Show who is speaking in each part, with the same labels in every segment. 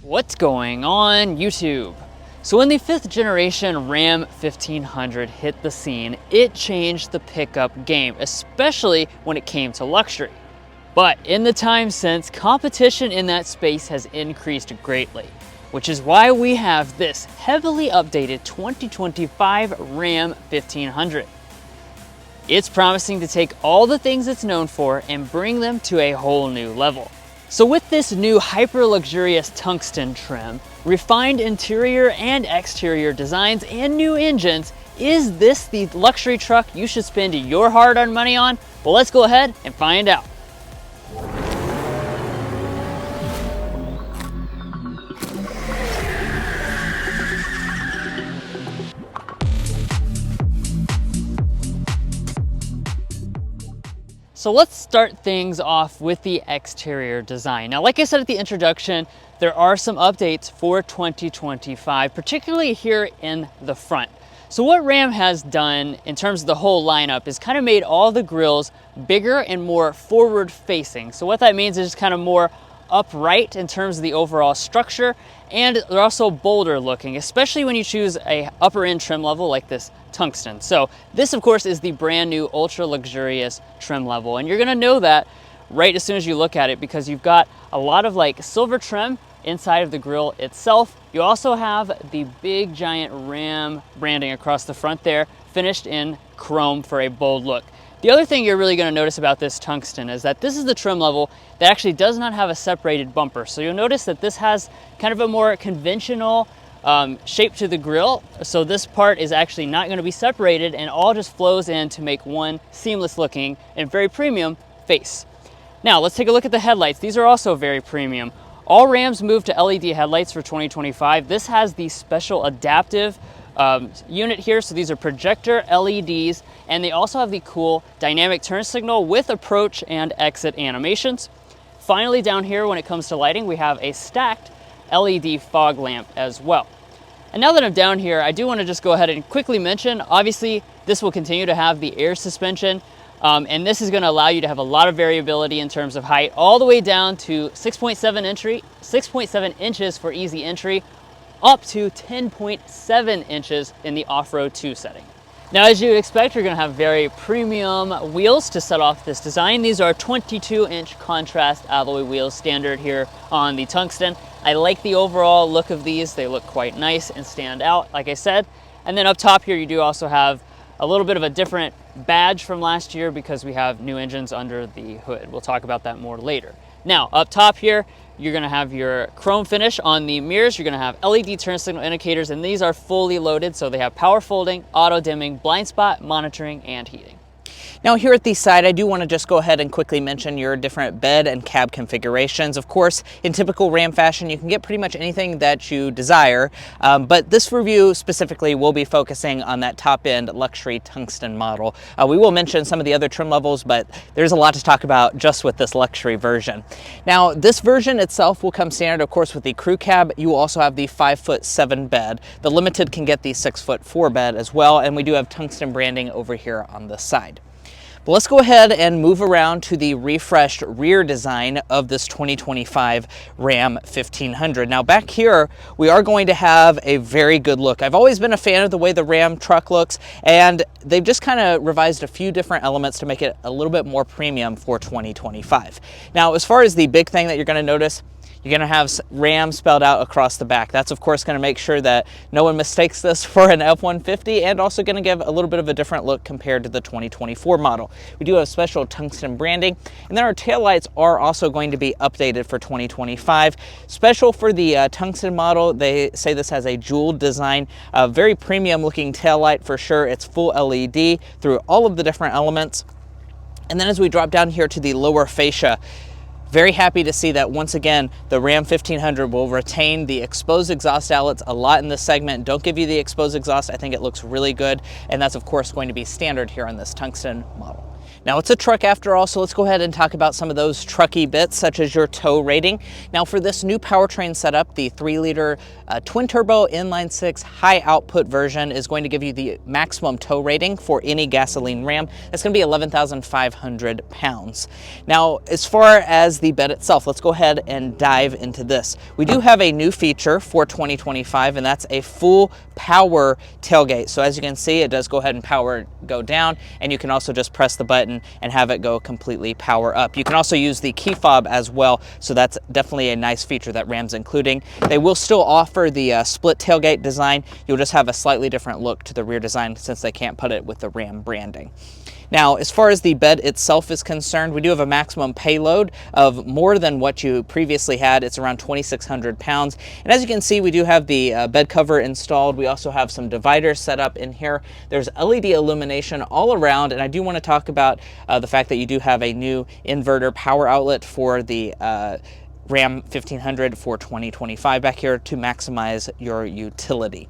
Speaker 1: What's going on YouTube? So when the 5th generation Ram 1500 hit the scene, it changed the pickup game, especially when it came to luxury. But in the time since, competition in that space has increased greatly, which is why we have this heavily updated 2025 Ram 1500. It's promising to take all the things it's known for and bring them to a whole new level. So with this new hyper-luxurious tungsten trim, refined interior and exterior designs, and new engines, is this the luxury truck you should spend your hard-earned money on? Well, let's go ahead and find out. So let's start things off with the exterior design. Now, like I said at the introduction, there are some updates for 2025, particularly here in the front. So what Ram has done in terms of the whole lineup is kind of made all the grills bigger and more forward facing. So what that means is just kind of more upright in terms of the overall structure, and they're also bolder looking, especially when you choose a upper end trim level like this tungsten. So this of course is the brand new ultra luxurious trim level, and you're gonna know that right as soon as you look at it because you've got a lot of like silver trim inside of the grille itself. You also have the big giant Ram branding across the front there, finished in chrome for a bold look. The other thing you're really going to notice about this tungsten is that this is the trim level that actually does not have a separated bumper. So you'll notice that this has kind of a more conventional shape to the grille. So this part is actually not going to be separated and all just flows in to make one seamless looking and very premium face. Now let's take a look at the headlights. These are also very premium. All Rams moved to LED headlights for 2025. This has the special adaptive unit here, so these are projector LEDs, and they also have the cool dynamic turn signal with approach and exit animations. Finally, down here when it comes to lighting, we have a stacked LED fog lamp as well. And now that I'm down here, I do want to just go ahead and quickly mention, obviously this will continue to have the air suspension, and this is going to allow you to have a lot of variability in terms of height, all the way down to 6.7 inches for easy entry, up to 10.7 inches in the off-road 2 setting. Now, as you would expect, you're going to have very premium wheels to set off this design. These are 22-inch contrast alloy wheels, standard here on the tungsten. I like the overall look of these. They look quite nice and stand out, like I said. And then up top here, you do also have a little bit of a different badge from last year because we have new engines under the hood. We'll talk about that more later. Now, up top here, you're going to have your chrome finish on the mirrors. You're going to have LED turn signal indicators, and these are fully loaded. So they have power folding, auto dimming, blind spot monitoring, and heating.
Speaker 2: Now here at the side, I do want to just go ahead and quickly mention your different bed and cab configurations. Of course, in typical Ram fashion, you can get pretty much anything that you desire, but this review specifically will be focusing on that top-end luxury tungsten model. We will mention some of the other trim levels, but there's a lot to talk about just with this luxury version. Now, this version itself will come standard, of course, with the crew cab. You will also have the 5'7" bed. The Limited can get the 6'4" bed as well, and we do have tungsten branding over here on the side. But let's go ahead and move around to the refreshed rear design of this 2025 Ram 1500. Now back here, we are going to have a very good look. I've always been a fan of the way the Ram truck looks, and they've just kind of revised a few different elements to make it a little bit more premium for 2025. Now, as far as the big thing that you're going to notice, you're going to have Ram spelled out across the back. That's of course going to make sure that no one mistakes this for an F-150, and also going to give a little bit of a different look compared to the 2024 model. We do have special tungsten branding, and then our taillights are also going to be updated for 2025. Special for the tungsten model, they say this has a jeweled design, a very premium looking taillight for sure. It's full LED through all of the different elements. And then as we drop down here to the lower fascia, very happy to see that once again, the Ram 1500 will retain the exposed exhaust outlets a lot in this segment. Don't give you the exposed exhaust. I think it looks really good. And that's of course going to be standard here on this tungsten model. Now it's a truck after all, so let's go ahead and talk about some of those trucky bits, such as your tow rating. Now for this new powertrain setup, the 3-liter twin turbo inline 6 high output version is going to give you the maximum tow rating for any gasoline Ram. That's going to be 11,500 pounds. Now, as far as the bed itself, let's go ahead and dive into this. We do have a new feature for 2025, and that's a full power tailgate. So as you can see, it does go ahead and power go down, and you can also just press the button and have it go completely power up. You can also use the key fob as well, so that's definitely a nice feature that Ram's including. They will still offer the split tailgate design. You'll just have a slightly different look to the rear design since they can't put it with the Ram branding. Now, as far as the bed itself is concerned, we do have a maximum payload of more than what you previously had. It's around 2,600 pounds. And as you can see, we do have the bed cover installed. We also have some dividers set up in here. There's LED illumination all around. And I do want to talk about the fact that you do have a new inverter power outlet for the Ram 1500 for 2025 back here to maximize your utility.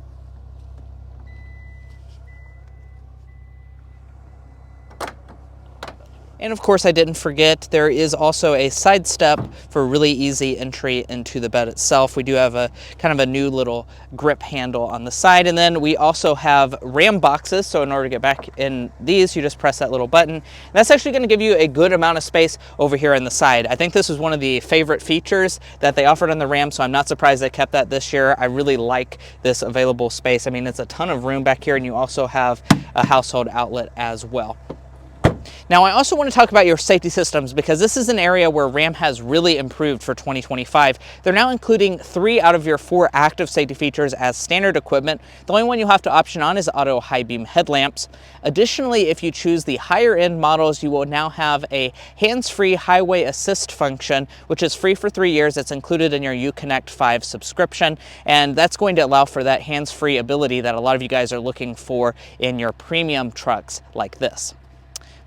Speaker 2: And of course, I didn't forget, there is also a side step for really easy entry into the bed itself. We do have a kind of a new little grip handle on the side. And then we also have Ram boxes. So in order to get back in these, you just press that little button. And that's actually going to give you a good amount of space over here on the side. I think this was one of the favorite features that they offered on the Ram, so I'm not surprised they kept that this year. I really like this available space. I mean, it's a ton of room back here, and you also have a household outlet as well. Now, I also want to talk about your safety systems because this is an area where Ram has really improved for 2025. They're now including 3 out of your 4 active safety features as standard equipment. The only one you have to option on is auto high beam headlamps. Additionally, if you choose the higher end models, you will now have a hands-free highway assist function, which is free for 3 years. It's included in your Uconnect 5 subscription, and that's going to allow for that hands-free ability that a lot of you guys are looking for in your premium trucks like this.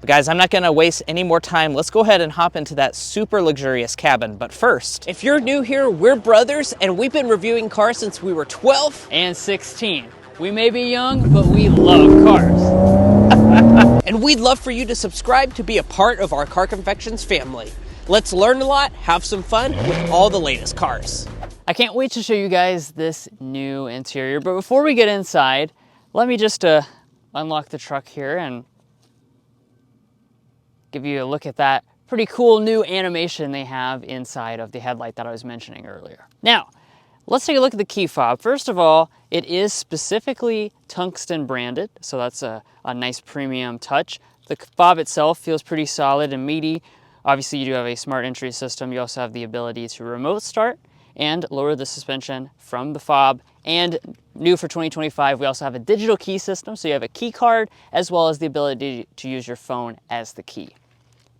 Speaker 2: But guys, I'm not going to waste any more time. Let's go ahead and hop into that super luxurious cabin. But first,
Speaker 3: if you're new here, we're brothers, and we've been reviewing cars since we were 12
Speaker 1: and 16. We may be young, but we love cars.
Speaker 3: And we'd love for you to subscribe to be a part of our Car Confections family. Let's learn a lot, have some fun with all the latest cars.
Speaker 1: I can't wait to show you guys this new interior, but before we get inside, let me just unlock the truck here and give you a look at that pretty cool new animation they have inside of the headlight that I was mentioning earlier. Now, let's take a look at the key fob. First of all, it is specifically tungsten branded, so that's a nice premium touch. The fob itself feels pretty solid and meaty. Obviously, you do have a smart entry system. You also have the ability to remote start and lower the suspension from the fob. And new for 2025, we also have a digital key system, so you have a key card as well as the ability to use your phone as the key.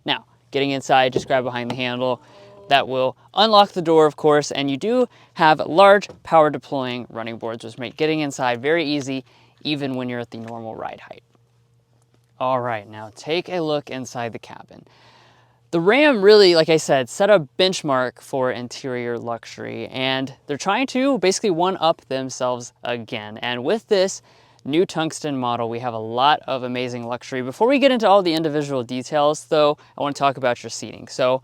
Speaker 1: Now, getting inside, just grab behind the handle. That will unlock the door, of course, and you do have large power deploying running boards, which make getting inside very easy, even when you're at the normal ride height. All right, now take a look inside the cabin. The Ram really, like I said, set a benchmark for interior luxury, and they're trying to basically one-up themselves again. And with this new tungsten model, we have a lot of amazing luxury. Before we get into all the individual details, though, I want to talk about your seating. So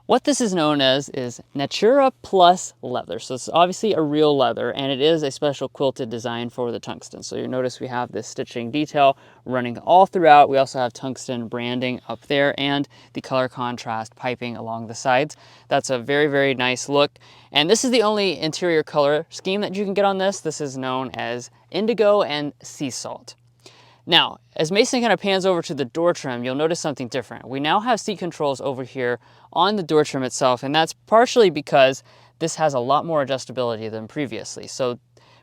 Speaker 1: what this is known as is Natura Plus leather. So it's obviously a real leather, and it is a special quilted design for the tungsten. So you notice we have this stitching detail running all throughout. We also have tungsten branding up there and the color contrast piping along the sides. That's a very, very nice look. And this is the only interior color scheme that you can get on this. This is known as indigo and sea salt. Now, as Mason kind of pans over to the door trim, you'll notice something different. We now have seat controls over here on the door trim itself, and that's partially because this has a lot more adjustability than previously. So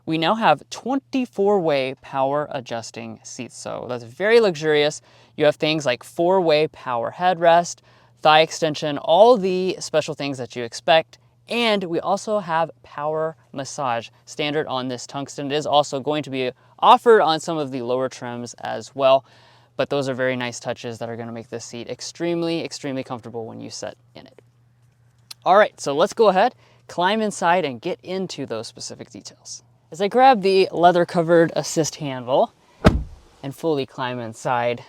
Speaker 1: we now have 24-way power adjusting seats. So that's very luxurious. You have things like 4-way power headrest, thigh extension, all the special things that you expect. And we also have power massage standard on this tungsten. It is also going to be offered on some of the lower trims as well, but those are very nice touches that are going to make this seat extremely, extremely comfortable when you sit in it. All right, so let's go ahead, climb inside and get into those specific details. As I grab the leather covered assist handle and fully climb inside,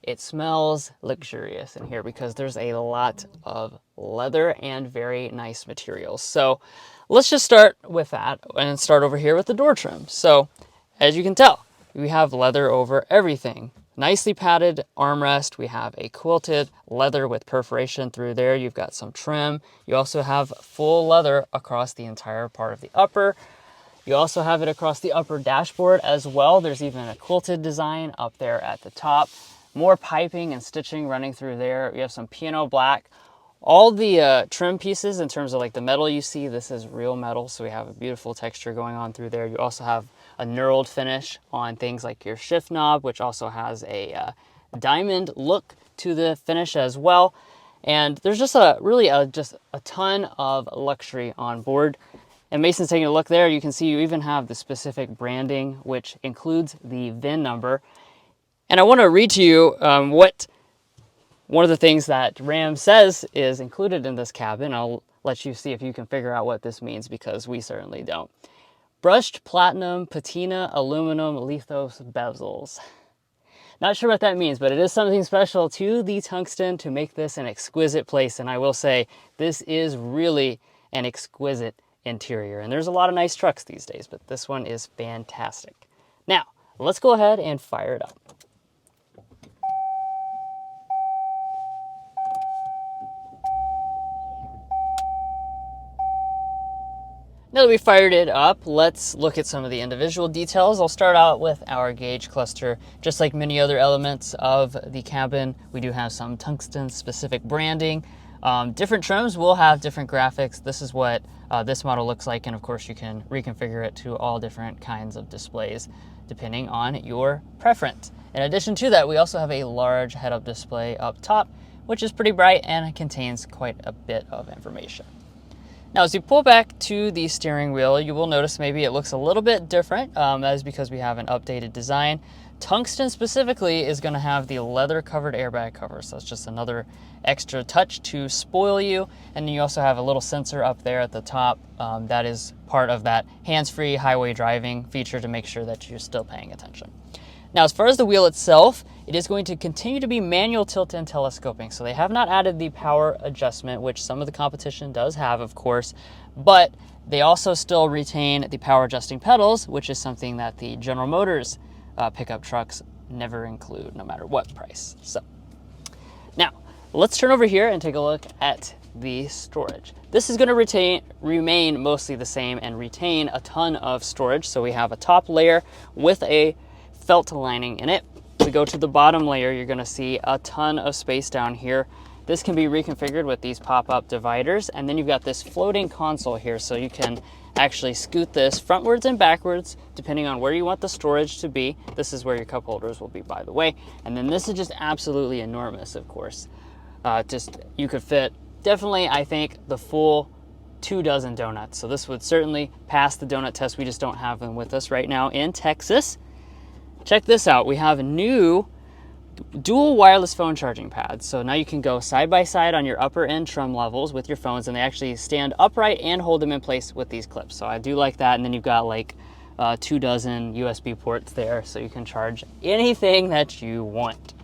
Speaker 1: it smells luxurious in here because there's a lot of leather and very nice materials. So let's just start with that and start over here with the door trim. So as you can tell, we have leather over everything. Nicely padded armrest. We have a quilted leather with perforation through there. You've got some trim. You also have full leather across the entire part of the upper. You also have it across the upper dashboard as well. There's even a quilted design up there at the top. More piping and stitching running through there. We have some piano black. All the trim pieces in terms of like the metal you see, this is real metal. So we have a beautiful texture going on through there. You also have a knurled finish on things like your shift knob, which also has a diamond look to the finish as well. And there's just just a ton of luxury on board. And Mason's taking a look there. You can see you even have the specific branding, which includes the VIN number. And I want to read to you what one of the things that Ram says is included in this cabin. I'll let you see if you can figure out what this means, because we certainly don't. Brushed platinum, patina, aluminum, lithos bezels. Not sure what that means, but it is something special to the Tungsten to make this an exquisite place. And I will say, this is really an exquisite interior. And there's a lot of nice trucks these days, but this one is fantastic. Now, let's go ahead and fire it up. Now that we fired it up, let's look at some of the individual details. I'll start out with our gauge cluster. Just like many other elements of the cabin, we do have some Tungsten specific branding. Different trims will have different graphics. This is what this model looks like, and of course you can reconfigure it to all different kinds of displays depending on your preference. In addition to that, we also have a large head-up display up top, which is pretty bright and contains quite a bit of information. Now, as you pull back to the steering wheel, you will notice maybe it looks a little bit different. That is because we have an updated design. Tungsten specifically is going to have the leather covered airbag cover, so it's just another extra touch to spoil you. And then you also have a little sensor up there at the top that is part of that hands-free highway driving feature to make sure that you're still paying attention. Now, as far as the wheel itself, it is going to continue to be manual tilt and telescoping. So they have not added the power adjustment, which some of the competition does have, of course, but they also still retain the power adjusting pedals, which is something that the General Motors pickup trucks never include, no matter what price. So now let's turn over here and take a look at the storage. This is going to remain mostly the same and retain a ton of storage. So we have a top layer with a felt lining in it. If we go to the bottom layer, you're going to see a ton of space down here. This can be reconfigured with these pop-up dividers, and then you've got this floating console here, so you can actually scoot this frontwards and backwards depending on where you want the storage to be. This is where your cup holders will be, by the way. And then this is just absolutely enormous, of course. You could fit definitely, I think, the full 24 donuts. So this would certainly pass the donut test. We just don't have them with us right now in Texas. Check this out. We have a new dual wireless phone charging pads. So now you can go side by side on your upper end trim levels with your phones, and they actually stand upright and hold them in place with these clips. So I do like that. And then you've got like 24 USB ports there, so you can charge anything that you want.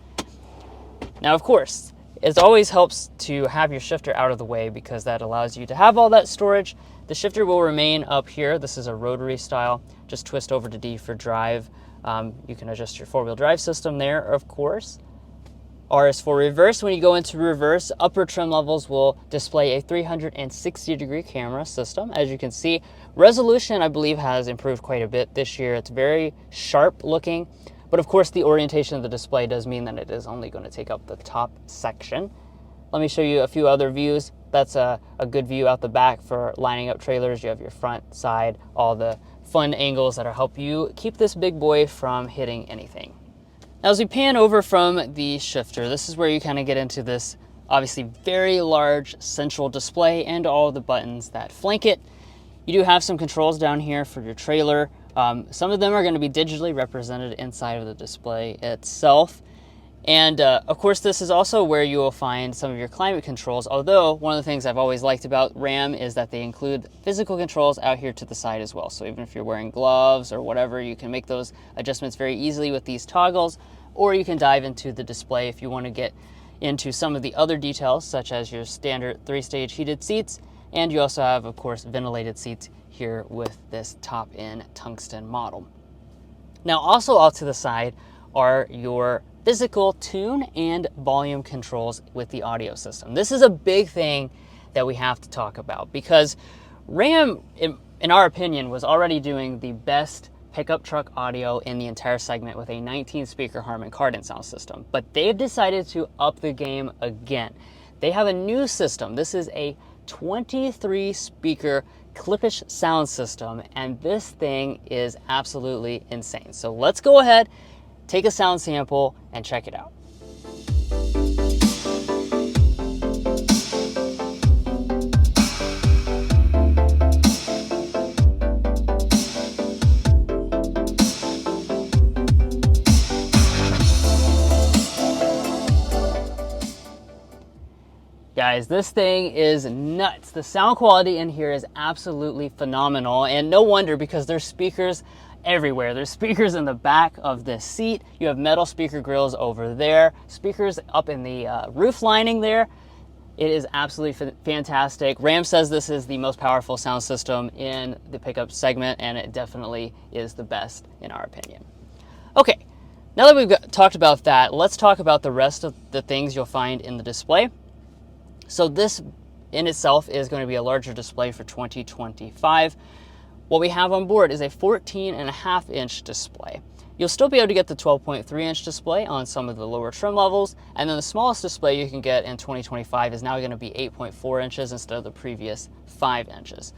Speaker 1: Now, of course, it always helps to have your shifter out of the way because that allows you to have all that storage. The shifter will remain up here. This is a rotary style. Just twist over to D for drive. You can adjust your four-wheel drive system there, of course. R is for reverse. When you go into reverse, upper trim levels will display a 360-degree camera system. As you can see, resolution, I believe, has improved quite a bit this year. It's very sharp looking, but of course the orientation of the display does mean that it is only going to take up the top section. Let me show you a few other views. That's a good view out the back for lining up trailers. You have your front, side, all the fun angles that'll help you keep this big boy from hitting anything. Now, as we pan over from the shifter, this is where you kind of get into this obviously very large central display and all the buttons that flank it. You do have some controls down here for your trailer. Some of them are going to be digitally represented inside of the display itself. And of course, this is also where you will find some of your climate controls, although one of the things I've always liked about Ram is that they include physical controls out here to the side as well. So even if you're wearing gloves or whatever, you can make those adjustments very easily with these toggles. or you can dive into the display if you want to get into some of the other details, such as your standard 3-stage heated seats, and you also have, of course, ventilated seats here with this top-end tungsten model. Now, also off to the side are your physical tune and volume controls with the audio system. This is a big thing that we have to talk about because Ram, in our opinion, was already doing the best pickup truck audio in the entire segment with a 19-speaker Harman Kardon sound system. But they've decided to up the game again. They have a new system. This is a 23-speaker Klipsch sound system, and this thing is absolutely insane. So let's go ahead, take a sound sample, and check it out. Guys, this thing is nuts. The sound quality in here is absolutely phenomenal, and no wonder because there's speakers everywhere. There's speakers in the back of the seat. You have metal speaker grills over there, speakers up in the roof lining there. It is absolutely fantastic. Ram says this is the most powerful sound system in the pickup segment, and it definitely is the best in our opinion. Okay, now that we've talked about that, let's talk about the rest of the things you'll find in the display. So this in itself is going to be a larger display for 2025. What we have on board is a 14.5-inch display. You'll still be able to get the 12.3-inch display on some of the lower trim levels, and then the smallest display you can get in 2025 is now going to be 8.4 inches instead of the previous 5 inches.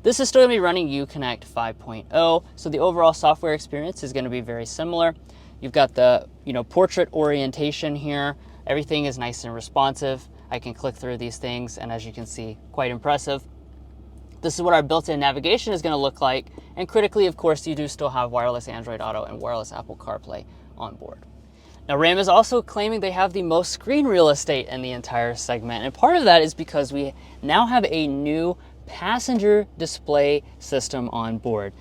Speaker 1: This is still going to be running Uconnect 5.0, so the overall software experience is going to be very similar. You've got the portrait orientation here. Everything is nice and responsive. I can click through these things, and as you can see, quite impressive. This is what our built-in navigation is going to look like, and critically, of course, you do still have wireless Android Auto and wireless Apple CarPlay on board. Now, Ram is also claiming they have the most screen real estate in the entire segment, and part of that is because we now have a new passenger display system on board.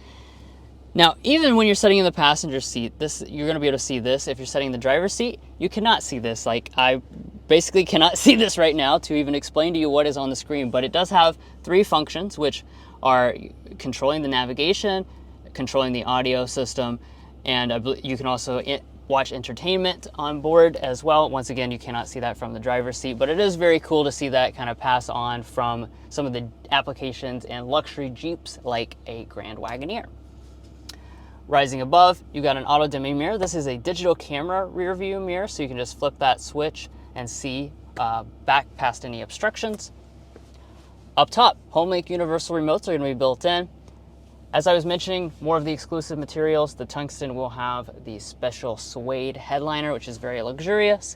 Speaker 1: Now, even when you're sitting in the passenger seat, you're going to be able to see this. If you're sitting in the driver's seat, you cannot see this. Like, I basically cannot see this right now to even explain to you what is on the screen, but it does have 3 functions, which are controlling the navigation, controlling the audio system, and you can also watch entertainment on board as well. Once again, you cannot see that from the driver's seat, but it is very cool to see that kind of pass on from some of the applications and luxury Jeeps like a Grand Wagoneer. Rising above, you got an auto dimming mirror. This is a digital camera rear view mirror, so you can just flip that switch and see back past any obstructions. Up top, HomeLink universal remotes are going to be built in. As I was mentioning, more of the exclusive materials. The Tungsten will have the special suede headliner, which is very luxurious.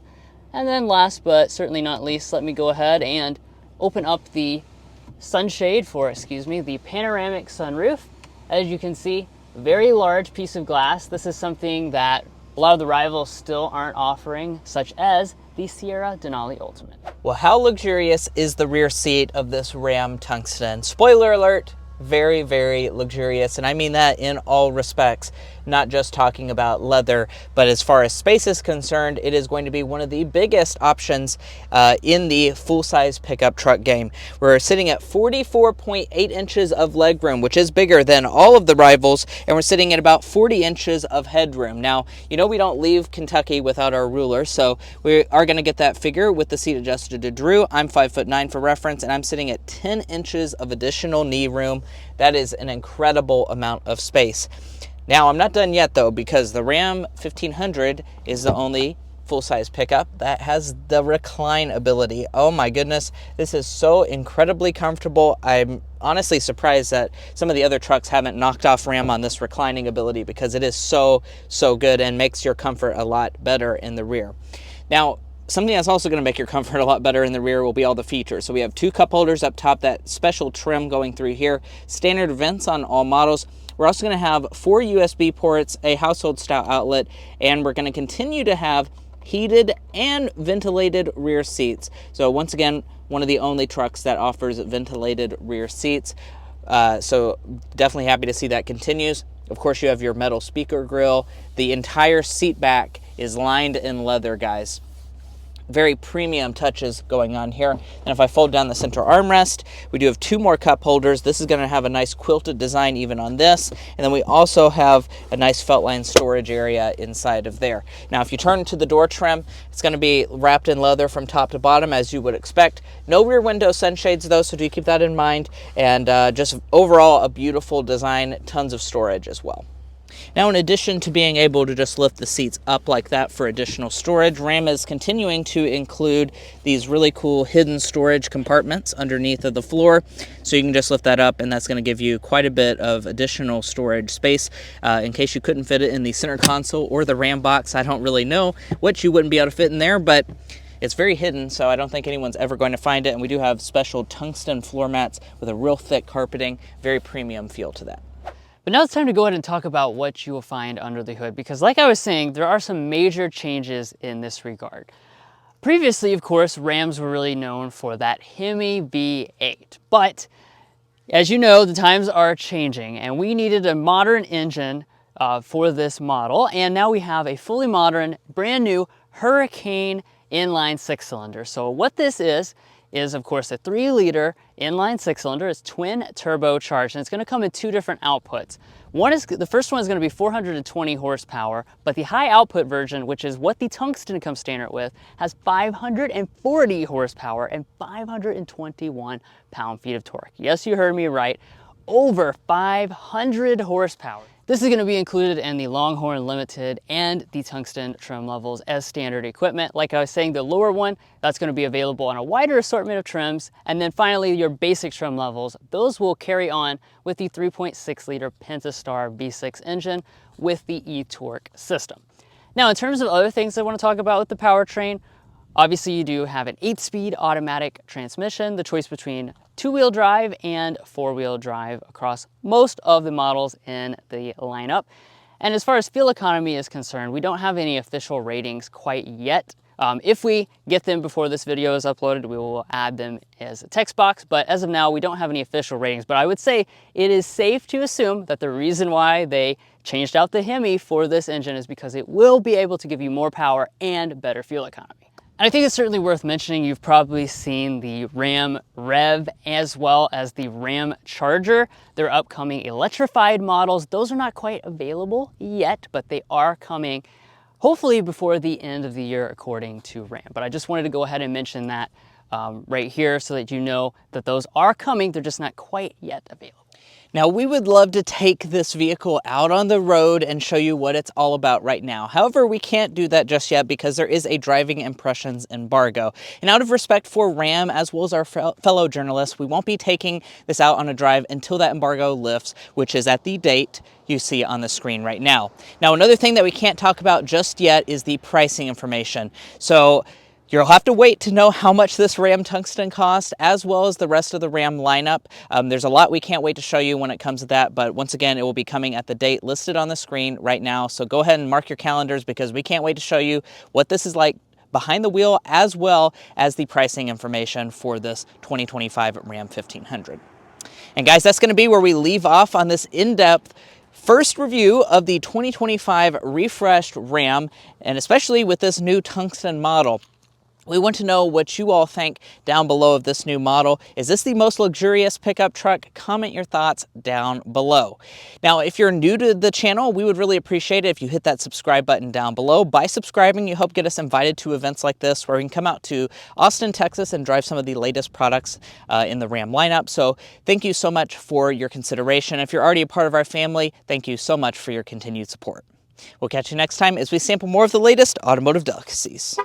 Speaker 1: And then last but certainly not least, let me go ahead and open up the sunshade for, the panoramic sunroof. As you can see, very large piece of glass. This is something that a lot of the rivals still aren't offering, such as the Sierra Denali Ultimate.
Speaker 2: Well, how luxurious is the rear seat of this Ram Tungsten? Spoiler alert, very, very luxurious, and I mean that in all respects, not just talking about leather, but as far as space is concerned, it is going to be one of the biggest options in the full-size pickup truck game. We're sitting at 44.8 inches of legroom, which is bigger than all of the rivals, and we're sitting at about 40 inches of headroom. Now, we don't leave Kentucky without our ruler, so we are going to get that figure with the seat adjusted to Drew. I'm 5'9" for reference, and I'm sitting at 10 inches of additional knee room. That is an incredible amount of space. Now, I'm not done yet, though, because the Ram 1500 is the only full-size pickup that has the recline ability. Oh my goodness, this is so incredibly comfortable. I'm honestly surprised that some of the other trucks haven't knocked off Ram on this reclining ability, because it is so good and makes your comfort a lot better in the rear. Now, something that's also going to make your comfort a lot better in the rear will be all the features. So we have 2 cup holders up top, that special trim going through here, standard vents on all models. We're also going to have 4 USB ports, a household style outlet, and we're going to continue to have heated and ventilated rear seats. So once again, one of the only trucks that offers ventilated rear seats. So definitely happy to see that continues. Of course, you have your metal speaker grille. The entire seat back is lined in leather, guys. Very premium touches going on here. And if I fold down the center armrest, we do have 2 more cup holders. This is going to have a nice quilted design even on this. And then we also have a nice felt line storage area inside of there. Now, if you turn to the door trim, it's going to be wrapped in leather from top to bottom, as you would expect. No rear window sunshades though, so do keep that in mind. And just overall a beautiful design, tons of storage as well. Now, in addition to being able to just lift the seats up like that for additional storage, Ram is continuing to include these really cool hidden storage compartments underneath of the floor. So you can just lift that up, and that's going to give you quite a bit of additional storage space in case you couldn't fit it in the center console or the Ram box. I don't really know what you wouldn't be able to fit in there, but it's very hidden, so I don't think anyone's ever going to find it. And we do have special tungsten floor mats with a real thick carpeting, very premium feel to that.
Speaker 1: But now it's time to go ahead and talk about what you will find under the hood, because like I was saying, there are some major changes in this regard. Previously, of course, Rams were really known for that Hemi V8, but as you know, the times are changing and we needed a modern engine for this model, and now we have a fully modern, brand new Hurricane inline 6-cylinder. So what this is of course a 3-liter inline 6-cylinder. It's twin turbocharged, and it's going to come in 2 different outputs. The first one is going to be 420 horsepower, but the high output version, which is what the Tungsten comes standard with, has 540 horsepower and 521 pound-feet of torque. Yes, you heard me right, over 500 horsepower. This is going to be included in the Longhorn Limited and the Tungsten trim levels as standard equipment. Like I was saying, the lower one, that's going to be available on a wider assortment of trims. And then finally, your basic trim levels, those will carry on with the 3.6-liter Pentastar V6 engine with the e-torque system. Now, in terms of other things I want to talk about with the powertrain, obviously you do have an 8-speed automatic transmission, the choice between 2-wheel drive and 4-wheel drive across most of the models in the lineup. And as far as fuel economy is concerned, we don't have any official ratings quite yet. If we get them before this video is uploaded, we will add them as a text box, but as of now, we don't have any official ratings. But I would say it is safe to assume that the reason why they changed out the Hemi for this engine is because it will be able to give you more power and better fuel economy. And I think it's certainly worth mentioning, you've probably seen the Ram Rev as well as the Ram Charger. Their upcoming electrified models, those are not quite available yet, but they are coming hopefully before the end of the year according to Ram. But I just wanted to go ahead and mention that right here so that you know that those are coming, they're just not quite yet available.
Speaker 2: Now, we would love to take this vehicle out on the road and show you what it's all about right now. However, we can't do that just yet because there is a driving impressions embargo. And out of respect for Ram, as well as our fellow journalists, we won't be taking this out on a drive until that embargo lifts, which is at the date you see on the screen right now. Now, another thing that we can't talk about just yet is the pricing information. So you'll have to wait to know how much this Ram Tungsten costs, as well as the rest of the Ram lineup. There's a lot we can't wait to show you when it comes to that, but once again, it will be coming at the date listed on the screen right now. So go ahead and mark your calendars because we can't wait to show you what this is like behind the wheel, as well as the pricing information for this 2025 Ram 1500. And guys, that's going to be where we leave off on this in-depth first review of the 2025 refreshed Ram, and especially with this new Tungsten model. We want to know what you all think down below of this new model. Is this the most luxurious pickup truck? Comment your thoughts down below. Now, if you're new to the channel, we would really appreciate it if you hit that subscribe button down below. By subscribing, you help get us invited to events like this where we can come out to Austin, Texas and drive some of the latest products in the Ram lineup. So thank you so much for your consideration. If you're already a part of our family, thank you so much for your continued support. We'll catch you next time as we sample more of the latest automotive delicacies.